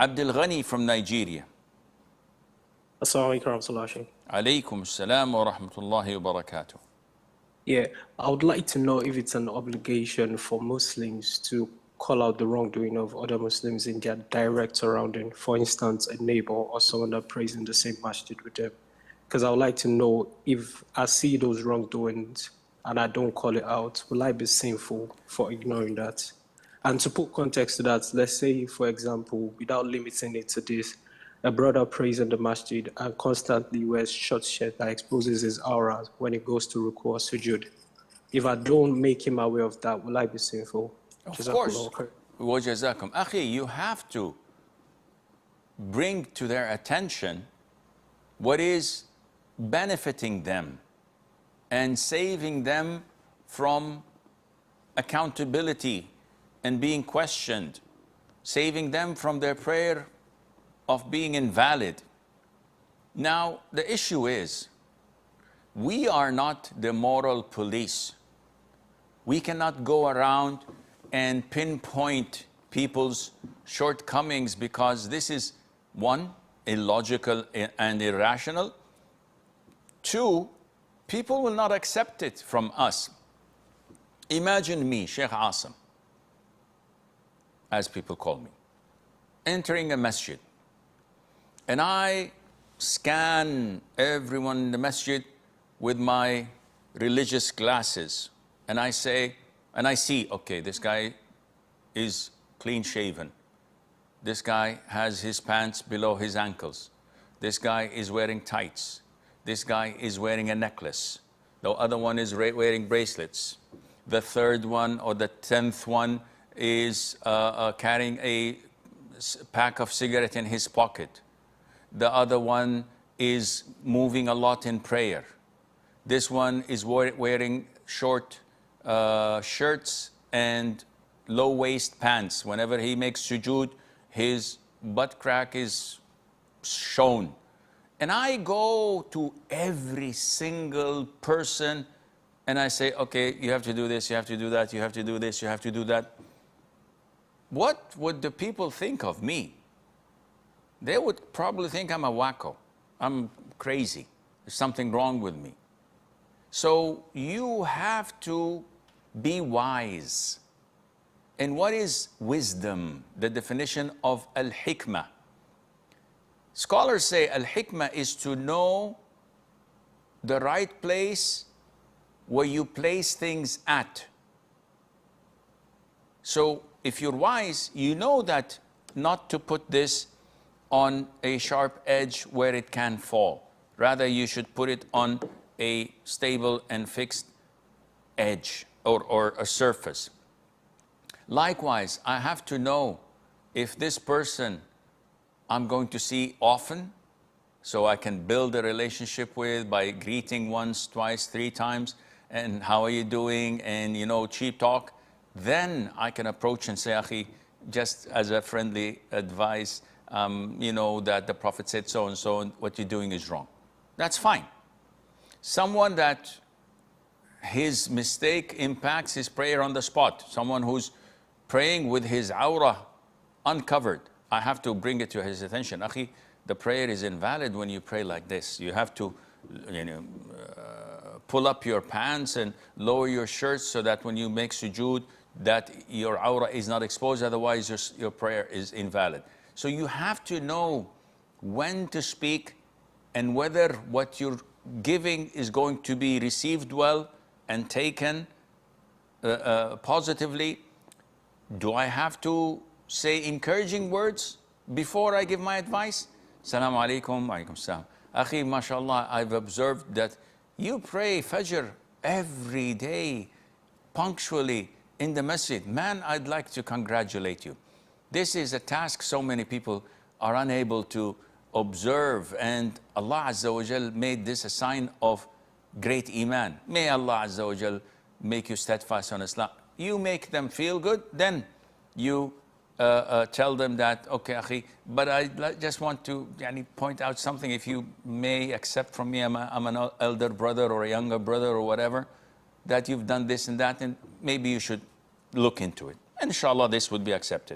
Abdul Ghani from Nigeria. Assalamu alaikum warahmatullahi. Alaykum assalam wa rahmatullahi wa barakatuh. Yeah, I would like to know if it's an obligation for Muslims to call out the wrongdoing of other Muslims in their direct surrounding, for instance, a neighbor or someone that prays in the same masjid with them. Because I would like to know if I see those wrongdoings and I don't call it out, will I be sinful for ignoring that? And to put context to that, let's say, for example, without limiting it to this, a brother prays in the masjid and constantly wears short shirt that exposes his aura when he goes to ruku or sujood. If I don't make him aware of that, will I be sinful? Of course. Wajazakum. Akhi, you have to bring to their attention what is benefiting them and saving them from accountability and being questioned, saving them from their prayer of being invalid. Now, the issue is, we are not the moral police. We cannot go around and pinpoint people's shortcomings because this is, one, illogical and irrational. Two, people will not accept it from us. Imagine me, Sheikh Asim, as people call me, entering a masjid. And I scan everyone in the masjid with my religious glasses. And I say, and I see, okay, this guy is clean shaven. This guy has his pants below his ankles. This guy is wearing tights. This guy is wearing a necklace. The other one is wearing bracelets. The third one or the 10th one is carrying a pack of cigarettes in his pocket. The other one is moving a lot in prayer. This one is wearing short shirts and low-waist pants. Whenever he makes sujood, his butt crack is shown. And I go to every single person and I say, okay, you have to do this, you have to do that, you have to do this, you have to do that. What would the people think of me? They would probably think I'm a wacko. I'm crazy. There's something wrong with me. So you have to be wise. And what is wisdom? The definition of al-hikmah. Scholars say al-hikmah is to know the right place where you place things at. So if you're wise, you know that not to put this on a sharp edge where it can fall. Rather, you should put it on a stable and fixed edge or a surface. Likewise, I have to know if this person I'm going to see often, so I can build a relationship with by greeting once, twice, 3 times, and how are you doing, and cheap talk. Then I can approach and say, Akhi, just as a friendly advice, that the Prophet said so and so, and what you're doing is wrong. That's fine. Someone that his mistake impacts his prayer on the spot, someone who's praying with his aura uncovered, I have to bring it to his attention. Akhi, the prayer is invalid when you pray like this. You have to pull up your pants and lower your shirts so that when you make sujood, that your aura is not exposed, otherwise your prayer is invalid. So you have to know when to speak and whether what you're giving is going to be received well and taken positively. Do I have to say encouraging words before I give my advice? Assalamu alaikum, alaikum salam. Akhi, mashallah, I've observed that you pray Fajr every day, punctually in the masjid. Man, I'd like to congratulate you. This is a task so many people are unable to observe, and Allah Azza wa Jal made this a sign of great iman. May Allah Azza wa Jal make you steadfast on Islam. You make them feel good, then you tell them that, okay, Akhi, but I just want to point out something, if you may accept from me, I'm an elder brother or a younger brother or whatever, that you've done this and that, and maybe you should look into it. Inshallah, this would be accepted.